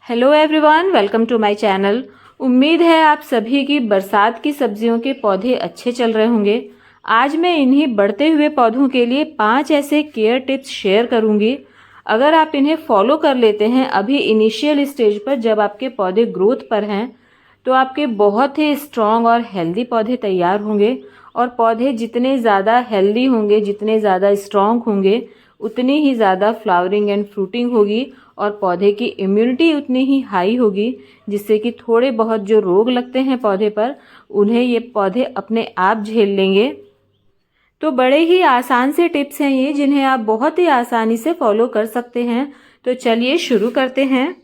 Hello everyone, welcome to my channel. उम्मीद है आप सभी की बरसात की सब्जियों के पौधे अच्छे चल रहे होंगे। आज मैं इन्हीं बढ़ते हुए पौधों के लिए 5 ऐसे केयर टिप्स शेयर करूंगी। अगर आप इन्हें फॉलो कर लेते हैं अभी इनिशियल स्टेज पर, जब आपके पौधे ग्रोथ पर हैं, तो आपके बहुत ही स्ट्रॉन्ग और हेल्दी पौधे तैयार होंगे। और पौधे जितने ज़्यादा हेल्दी होंगे, जितने ज़्यादा स्ट्रॉन्ग होंगे, उतनी ही ज़्यादा फ्लावरिंग एंड फ्रूटिंग होगी और पौधे की इम्यूनिटी उतनी ही हाई होगी, जिससे कि थोड़े बहुत जो रोग लगते हैं पौधे पर, उन्हें ये पौधे अपने आप झेल लेंगे। तो बड़े ही आसान से टिप्स हैं ये, जिन्हें आप बहुत ही आसानी से फॉलो कर सकते हैं। तो चलिए शुरू करते हैं।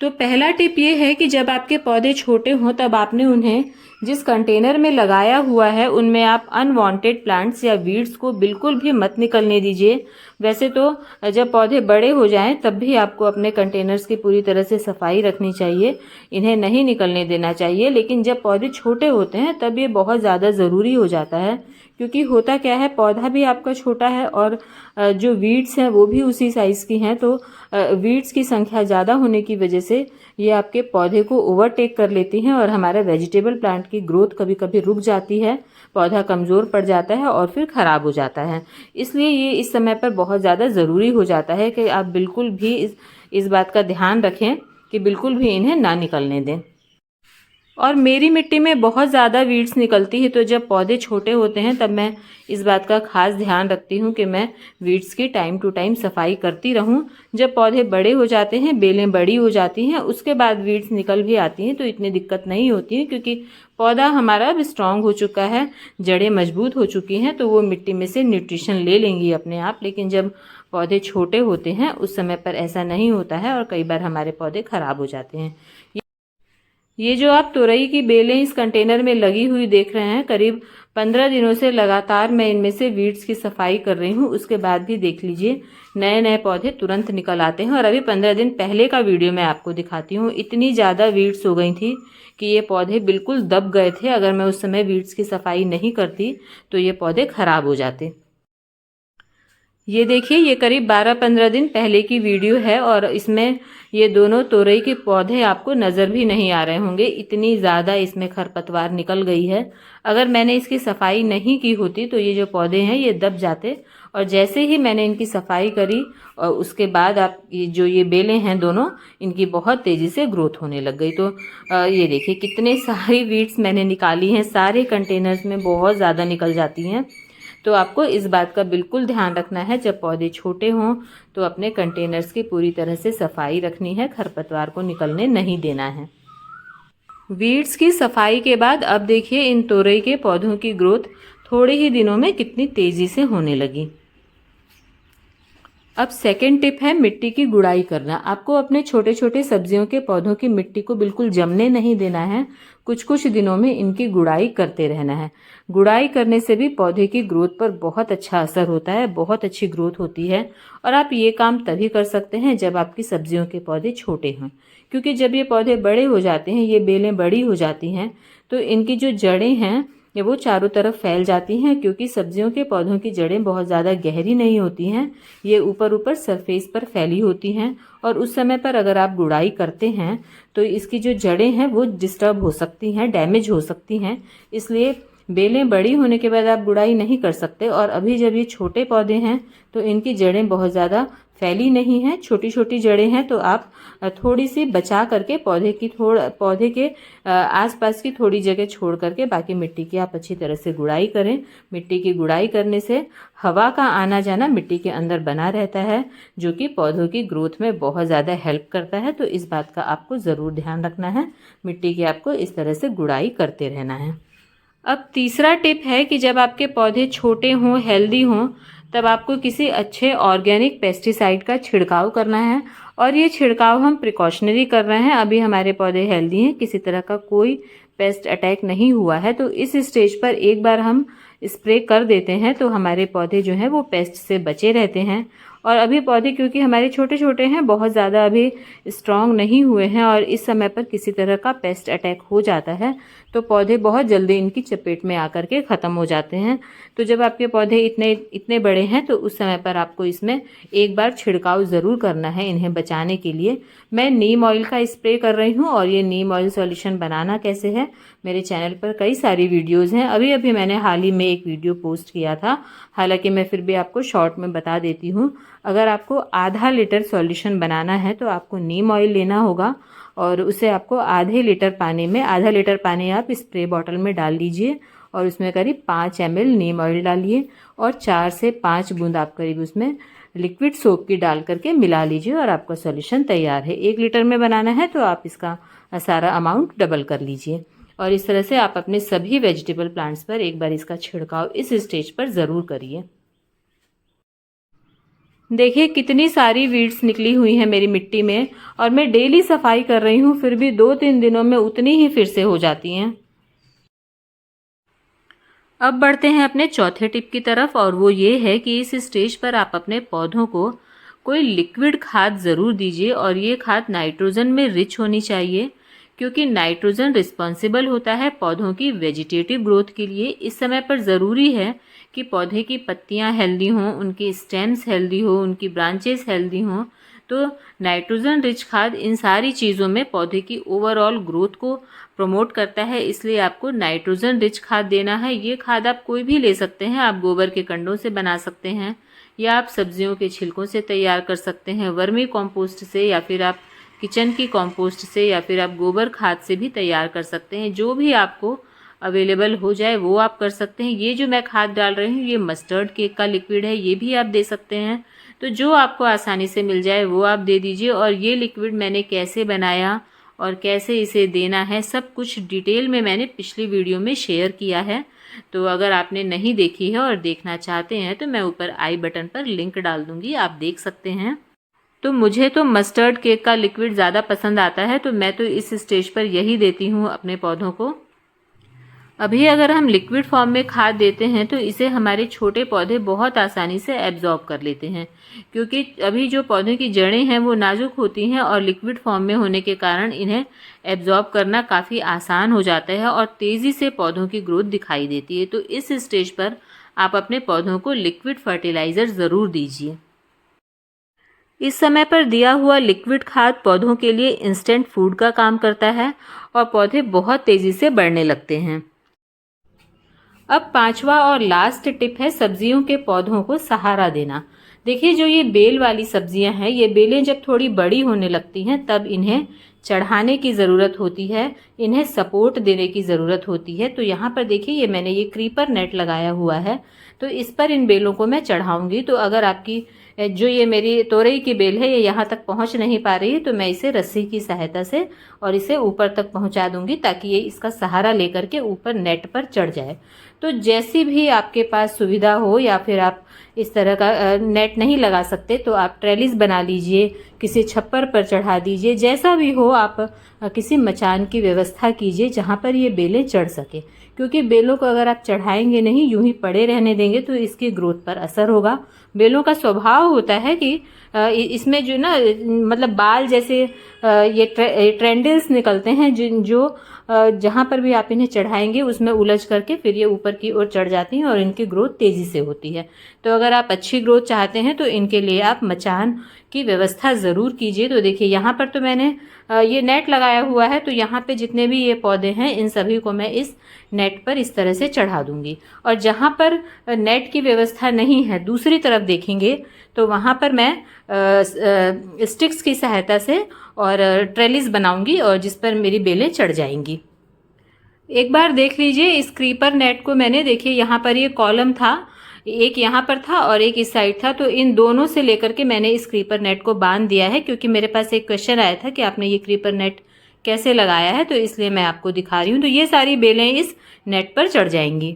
तो पहला टिप ये है कि जब आपके पौधे छोटे हों तब आपने उन्हें जिस कंटेनर में लगाया हुआ है उनमें आप अनवांटेड प्लांट्स या वीड्स को बिल्कुल भी मत निकलने दीजिए। वैसे तो जब पौधे बड़े हो जाएं तब भी आपको अपने कंटेनर्स की पूरी तरह से सफाई रखनी चाहिए, इन्हें नहीं निकलने देना चाहिए। लेकिन जब पौधे छोटे होते हैं तब ये बहुत ज़्यादा ज़रूरी हो जाता है, क्योंकि होता क्या है, पौधा भी आपका छोटा है और जो वीड्स हैं वो भी उसी साइज़ की हैं। तो वीड्स की संख्या ज़्यादा होने की वजह से ये आपके पौधे को ओवरटेक कर लेती हैं और हमारा वेजिटेबल प्लांट की ग्रोथ कभी कभी रुक जाती है, पौधा कमज़ोर पड़ जाता है और फिर ख़राब हो जाता है। इसलिए ये इस समय पर बहुत ज़्यादा ज़रूरी हो जाता है कि आप बिल्कुल भी इस बात का ध्यान रखें कि बिल्कुल भी इन्हें ना निकलने दें। और मेरी मिट्टी में बहुत ज़्यादा वीड्स निकलती है, तो जब पौधे छोटे होते हैं तब मैं इस बात का खास ध्यान रखती हूँ कि मैं वीड्स की टाइम टू टाइम सफाई करती रहूँ। जब पौधे बड़े हो जाते हैं, बेलें बड़ी हो जाती हैं, उसके बाद वीड्स निकल भी आती हैं तो इतनी दिक्कत नहीं होती है, क्योंकि पौधा हमारा अब स्ट्रांग हो चुका है, जड़ें मजबूत हो चुकी हैं, तो वो मिट्टी में से न्यूट्रिशन ले लेंगी अपने आप। लेकिन जब पौधे छोटे होते हैं उस समय पर ऐसा नहीं होता है और कई बार हमारे पौधे खराब हो जाते हैं। ये जो आप तुरई की बेलें इस कंटेनर में लगी हुई देख रहे हैं, करीब 15 दिनों से लगातार मैं इनमें से वीड्स की सफाई कर रही हूँ। उसके बाद भी देख लीजिए नए नए पौधे तुरंत निकल आते हैं। और अभी 15 दिन पहले का वीडियो मैं आपको दिखाती हूँ। इतनी ज़्यादा वीड्स हो गई थी कि ये पौधे बिल्कुल दब गए थे। अगर मैं उस समय वीड्स की सफाई नहीं करती तो ये पौधे खराब हो जाते। ये देखिए, ये करीब 12-15 दिन पहले की वीडियो है और इसमें ये दोनों तोरई के पौधे आपको नज़र भी नहीं आ रहे होंगे, इतनी ज़्यादा इसमें खरपतवार निकल गई है। अगर मैंने इसकी सफाई नहीं की होती तो ये जो पौधे हैं ये दब जाते। और जैसे ही मैंने इनकी सफाई करी और उसके बाद आप ये बेलें हैं दोनों, इनकी बहुत तेज़ी से ग्रोथ होने लग गई। तो ये देखिए कितने सारी वीड्स मैंने निकाली हैं, सारे कंटेनर्स में बहुत ज़्यादा निकल जाती हैं। तो आपको इस बात का बिल्कुल ध्यान रखना है, जब पौधे छोटे हों तो अपने कंटेनर्स की पूरी तरह से सफाई रखनी है, खरपतवार को निकलने नहीं देना है। वीड्स की सफाई के बाद अब देखिए इन तोरई के पौधों की ग्रोथ थोड़े ही दिनों में कितनी तेज़ी से होने लगी। अब सेकेंड टिप है मिट्टी की गुड़ाई करना। आपको अपने छोटे छोटे सब्जियों के पौधों की मिट्टी को बिल्कुल जमने नहीं देना है, कुछ कुछ दिनों में इनकी गुड़ाई करते रहना है। गुड़ाई करने से भी पौधे की ग्रोथ पर बहुत अच्छा असर होता है, बहुत अच्छी ग्रोथ होती है। और आप ये काम तभी कर सकते हैं जब आपकी सब्जियों के पौधे छोटे हों, क्योंकि जब ये पौधे बड़े हो जाते हैं, ये बेलें बड़ी हो जाती हैं, तो इनकी जो जड़ें हैं ये वो चारों तरफ फैल जाती हैं। क्योंकि सब्जियों के पौधों की जड़ें बहुत ज़्यादा गहरी नहीं होती हैं, ये ऊपर ऊपर सरफेस पर फैली होती हैं। और उस समय पर अगर आप गुड़ाई करते हैं तो इसकी जो जड़ें हैं वो डिस्टर्ब हो सकती हैं, डैमेज हो सकती हैं। इसलिए बेलें बड़ी होने के बाद आप गुड़ाई नहीं कर सकते। और अभी जब ये छोटे पौधे हैं तो इनकी जड़ें बहुत ज़्यादा फैली नहीं हैं, छोटी छोटी जड़ें हैं। तो आप थोड़ी सी बचा करके पौधे के आसपास की थोड़ी जगह छोड़ करके बाकी मिट्टी की आप अच्छी तरह से गुड़ाई करें। मिट्टी की गुड़ाई करने से हवा का आना जाना मिट्टी के अंदर बना रहता है, जो कि पौधों की ग्रोथ में बहुत ज़्यादा हेल्प करता है। तो इस बात का आपको ज़रूर ध्यान रखना है, मिट्टी की आपको इस तरह से गुड़ाई करते रहना है। अब तीसरा टिप है कि जब आपके पौधे छोटे हों, हेल्दी हों, तब आपको किसी अच्छे ऑर्गेनिक पेस्टिसाइड का छिड़काव करना है। और ये छिड़काव हम प्रिकॉशनरी कर रहे हैं। अभी हमारे पौधे हेल्दी हैं, किसी तरह का कोई पेस्ट अटैक नहीं हुआ है, तो इस स्टेज पर एक बार हम स्प्रे कर देते हैं तो हमारे पौधे जो हैं वो पेस्ट से बचे रहते हैं। और अभी पौधे क्योंकि हमारे छोटे छोटे हैं, बहुत ज़्यादा अभी स्ट्रॉन्ग नहीं हुए हैं और इस समय पर किसी तरह का पेस्ट अटैक हो जाता है तो पौधे बहुत जल्दी इनकी चपेट में आकर के ख़त्म हो जाते हैं। तो जब आपके पौधे इतने बड़े हैं तो उस समय पर आपको इसमें एक बार छिड़काव ज़रूर करना है इन्हें बचाने के लिए। मैं नीम ऑयल का स्प्रे कर रही हूँ और ये नीम ऑयल सॉल्यूशन बनाना कैसे है, मेरे चैनल पर कई सारी वीडियोज़ हैं। अभी अभी मैंने हाल ही में एक वीडियो पोस्ट किया था, हालांकि मैं फिर भी आपको शॉर्ट में बता देती हूँ। अगर आपको आधा लीटर सॉल्यूशन बनाना है तो आपको नीम ऑयल लेना होगा और उसे आपको आधे लीटर पानी में, आधा लीटर पानी आप स्प्रे बॉटल में डाल लीजिए और उसमें करीब 5 ml नीम ऑयल डालिए और 4 से 5 बूंद आप करीब उसमें लिक्विड सोप की डाल करके मिला लीजिए और आपका सॉल्यूशन तैयार है। 1 लीटर में बनाना है तो आप इसका सारा अमाउंट डबल कर लीजिए और इस तरह से आप अपने सभी वेजिटेबल प्लांट्स पर एक बार इसका छिड़काव इस स्टेज पर ज़रूर करिए। देखिए कितनी सारी वीड्स निकली हुई हैं मेरी मिट्टी में और मैं डेली सफाई कर रही हूँ, फिर भी 2-3 दिनों में उतनी ही फिर से हो जाती हैं। अब बढ़ते हैं अपने चौथे टिप की तरफ और वो ये है कि इस स्टेज पर आप अपने पौधों को कोई लिक्विड खाद ज़रूर दीजिए और ये खाद नाइट्रोजन में रिच होनी चाहिए क्योंकि नाइट्रोजन रिस्पॉन्सिबल होता है पौधों की वेजिटेटिव ग्रोथ के लिए। इस समय पर ज़रूरी है कि पौधे की पत्तियां हेल्दी हों, उनके स्टेम्स हेल्दी हो, उनकी ब्रांचेस हेल्दी हों। तो नाइट्रोजन रिच खाद इन सारी चीज़ों में पौधे की ओवरऑल ग्रोथ को प्रमोट करता है, इसलिए आपको नाइट्रोजन रिच खाद देना है। ये खाद आप कोई भी ले सकते हैं, आप गोबर के कंडों से बना सकते हैं या आप सब्जियों के छिलकों से तैयार कर सकते हैं, वर्मी कॉम्पोस्ट से, या फिर आप किचन की कॉम्पोस्ट से, या फिर आप गोबर खाद से भी तैयार कर सकते हैं। जो भी आपको अवेलेबल हो जाए वो आप कर सकते हैं। ये जो मैं खाद डाल रही हूँ ये मस्टर्ड केक का लिक्विड है, ये भी आप दे सकते हैं। तो जो आपको आसानी से मिल जाए वो आप दे दीजिए। और ये लिक्विड मैंने कैसे बनाया और कैसे इसे देना है सब कुछ डिटेल में मैंने पिछली वीडियो में शेयर किया है। तो अगर आपने नहीं देखी है और देखना चाहते हैं तो मैं ऊपर आई बटन पर लिंक डाल दूंगी, आप देख सकते हैं। तो मुझे तो मस्टर्ड केक का लिक्विड ज़्यादा पसंद आता है तो मैं तो इस स्टेज पर यही देती हूँ अपने पौधों को। अभी अगर हम लिक्विड फॉर्म में खाद देते हैं तो इसे हमारे छोटे पौधे बहुत आसानी से एब्जॉर्ब कर लेते हैं क्योंकि अभी जो पौधों की जड़ें हैं वो नाजुक होती हैं और लिक्विड फॉर्म में होने के कारण इन्हें एब्जॉर्ब करना काफ़ी आसान हो जाता है और तेज़ी से पौधों की ग्रोथ दिखाई देती है। तो इस स्टेज पर आप अपने पौधों को लिक्विड फर्टिलाइज़र ज़रूर दीजिए। इस समय पर दिया हुआ लिक्विड खाद पौधों के लिए इंस्टेंट फूड का काम करता है और पौधे बहुत तेज़ी से बढ़ने लगते हैं। अब पांचवा और लास्ट टिप है सब्जियों के पौधों को सहारा देना। देखिए जो ये बेल वाली सब्जियां हैं, ये बेलें जब थोड़ी बड़ी होने लगती हैं तब इन्हें चढ़ाने की ज़रूरत होती है, इन्हें सपोर्ट देने की ज़रूरत होती है। तो यहाँ पर देखिए ये मैंने ये क्रीपर नेट लगाया हुआ है, तो इस पर इन बेलों को मैं चढ़ाऊंगी। तो अगर आपकी जो ये मेरी तोरई की बेल है ये यहाँ तक पहुँच नहीं पा रही है तो मैं इसे रस्सी की सहायता से और इसे ऊपर तक पहुँचा दूंगी ताकि ये इसका सहारा लेकर के ऊपर नेट पर चढ़ जाए। तो जैसी भी आपके पास सुविधा हो, या फिर आप इस तरह का नेट नहीं लगा सकते तो आप ट्रेलिस बना लीजिए, किसी छप्पर पर चढ़ा दीजिए, जैसा भी हो आप किसी मचान की व्यवस्था कीजिए जहाँ पर ये बेलें चढ़ सके। क्योंकि बेलों को अगर आप चढ़ाएंगे नहीं, यूं ही पड़े रहने देंगे तो इसकी ग्रोथ पर असर होगा। बेलों का स्वभाव होता है कि इसमें जो ना मतलब बाल जैसे ये ट्रेंडल्स निकलते हैं जो जहाँ पर भी आप इन्हें चढ़ाएंगे उसमें उलझ करके फिर ये ऊपर की ओर चढ़ जाती हैं और इनकी ग्रोथ तेज़ी से होती है। तो अगर आप अच्छी ग्रोथ चाहते हैं तो इनके लिए आप मचान की व्यवस्था ज़रूर कीजिए। तो देखिए यहाँ पर तो मैंने ये नेट लगाया हुआ है, तो यहाँ पे जितने भी ये पौधे हैं इन सभी को मैं इस नेट पर इस तरह से चढ़ा दूंगी। और जहाँ पर नेट की व्यवस्था नहीं है दूसरी तरफ देखेंगे तो वहाँ पर मैं स्टिक्स की सहायता से और ट्रेलिस बनाऊंगी और जिस पर मेरी बेलें चढ़ जाएंगी। एक बार देख लीजिए इस क्रीपर नेट को मैंने, देखिए यहाँ पर ये कॉलम था, एक यहाँ पर था और एक इस साइड था, तो इन दोनों से लेकर के मैंने इस क्रीपर नेट को बांध दिया है क्योंकि मेरे पास एक क्वेश्चन आया था कि आपने ये क्रीपर नेट कैसे लगाया है, तो इसलिए मैं आपको दिखा रही हूँ। तो ये सारी बेलें इस नेट पर चढ़ जाएंगी।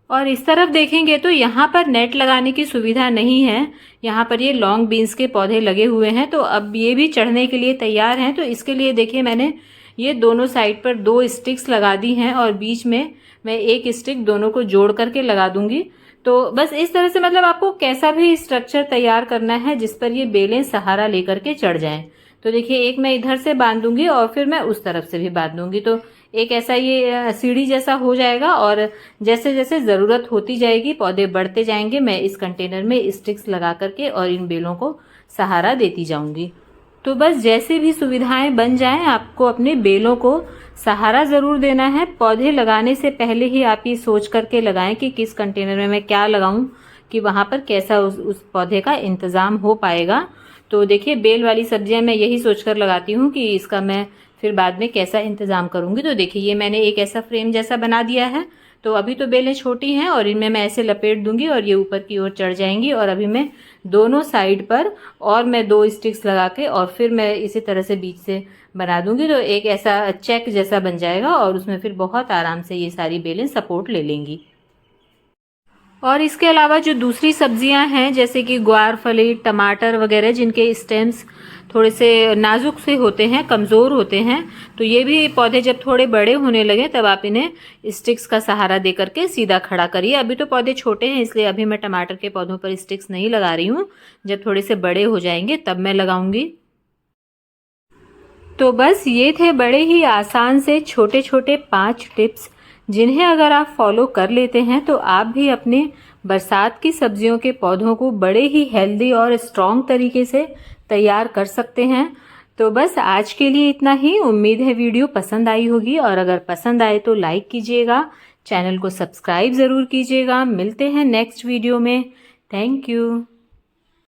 और इस तरफ देखेंगे तो यहाँ पर नेट लगाने की सुविधा नहीं है, यहाँ पर ये लॉन्ग बीन्स के पौधे लगे हुए हैं, तो अब ये भी चढ़ने के लिए तैयार हैं। तो इसके लिए देखिए मैंने ये दोनों साइड पर 2 स्टिक्स लगा दी हैं और बीच में मैं एक स्टिक दोनों को जोड़ करके लगा दूंगी। तो बस इस तरह से मतलब आपको कैसा भी स्ट्रक्चर तैयार करना है जिस पर ये बेलें सहारा लेकर के चढ़ जाएं। तो देखिए, एक मैं इधर से बांध दूंगी और फिर मैं उस तरफ से भी बांध दूंगी, तो एक ऐसा ये सीढ़ी जैसा हो जाएगा। और जैसे जैसे ज़रूरत होती जाएगी, पौधे बढ़ते जाएंगे, मैं इस कंटेनर में स्टिक्स लगा करके और इन बेलों को सहारा देती जाऊंगी। तो बस जैसे भी सुविधाएं बन जाएं, आपको अपने बेलों को सहारा ज़रूर देना है। पौधे लगाने से पहले ही आप ये सोच करके लगाएं कि किस कंटेनर में मैं क्या लगाऊं, कि वहाँ पर कैसा उस पौधे का इंतज़ाम हो पाएगा। तो देखिए, बेल वाली सब्जियां मैं यही सोचकर लगाती हूँ कि इसका मैं फिर बाद में कैसा इंतज़ाम करूँगी। तो देखिए, ये मैंने एक ऐसा फ्रेम जैसा बना दिया है। तो अभी तो बेलें छोटी हैं और इनमें मैं ऐसे लपेट दूंगी और ये ऊपर की ओर चढ़ जाएंगी। और अभी मैं दोनों साइड पर और मैं 2 स्टिक्स लगा के और फिर मैं इसी तरह से बीच से बना दूंगी, तो एक ऐसा चेक जैसा बन जाएगा और उसमें फिर बहुत आराम से ये सारी बेलें सपोर्ट ले लेंगी। और इसके अलावा जो दूसरी सब्जियां हैं, जैसे कि ग्वारफली, टमाटर वगैरह, जिनके स्टेम्स थोड़े से नाजुक से होते हैं, कमज़ोर होते हैं, तो ये भी पौधे जब थोड़े बड़े होने लगे तब आप इन्हें स्टिक्स का सहारा दे करके सीधा खड़ा करिए। अभी तो पौधे छोटे हैं, इसलिए अभी मैं टमाटर के पौधों पर स्टिक्स नहीं लगा रही हूँ। जब थोड़े से बड़े हो जाएंगे तब मैं लगाऊंगी। तो बस ये थे बड़े ही आसान से छोटे छोटे 5 टिप्स, जिन्हें अगर आप फॉलो कर लेते हैं तो आप भी अपने बरसात की सब्जियों के पौधों को बड़े ही हेल्दी और स्ट्रॉन्ग तरीके से तैयार कर सकते हैं। तो बस आज के लिए इतना ही। उम्मीद है वीडियो पसंद आई होगी, और अगर पसंद आए तो लाइक कीजिएगा, चैनल को सब्सक्राइब ज़रूर कीजिएगा। मिलते हैं नेक्स्ट वीडियो में। Thank you.